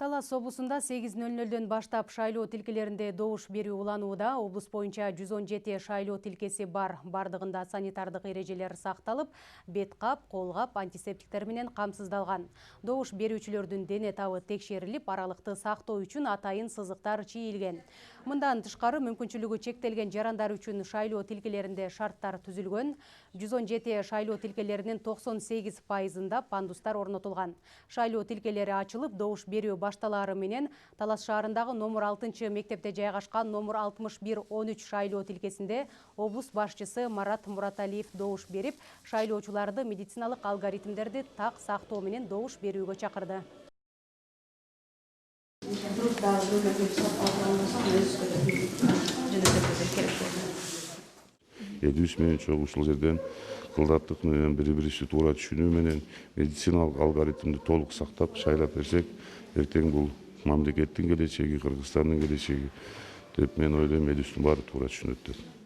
Талас облусунда 8:00-дөн баштап шайлоо тилкелеринде добуш берүү уланууда. Облус боюнча 117 шайлоо тилкеси бар. Бардыгында санитардык эрежелер сакталып, бет кап, кол кап, антисептиктер менен камсыздалган. Добуш берүүчүлөрдүн дене табы текшерилип, аралыкты сактоо үчүн атайын сызыктар чийилген. Мындан тышкары мүмкүнчүлүгү чектелген жарандар үчүн шайлоо тилкелеринде шарттар түзүлгөн. 117 шайлоо тилкелеринин 98%-ында пандустар орнотулган. Шайлоо тилкелери ачылып, добуш берүү башталары менен Талас шаарындагы номер 6 мектепте жайгашкан номер 6113 шайлоо тилкесинде облус башчысы Марат Мураталиев добуш берип, шайлоочуларды медициналык алгоритмдерди так сактоо менен добуш берүүгө чакырды. Элибиз менен чогуу ушул жерден кылдаттык менен бири-бирибизди туура түшүнүү менен медициналык алгоритмди толук сактап шайлап берсек, эртең бул мамлекеттин келечеги, Кыргызстандын келечеги деп мен ойлойм, элибиздин баары туура түшүнөт деп.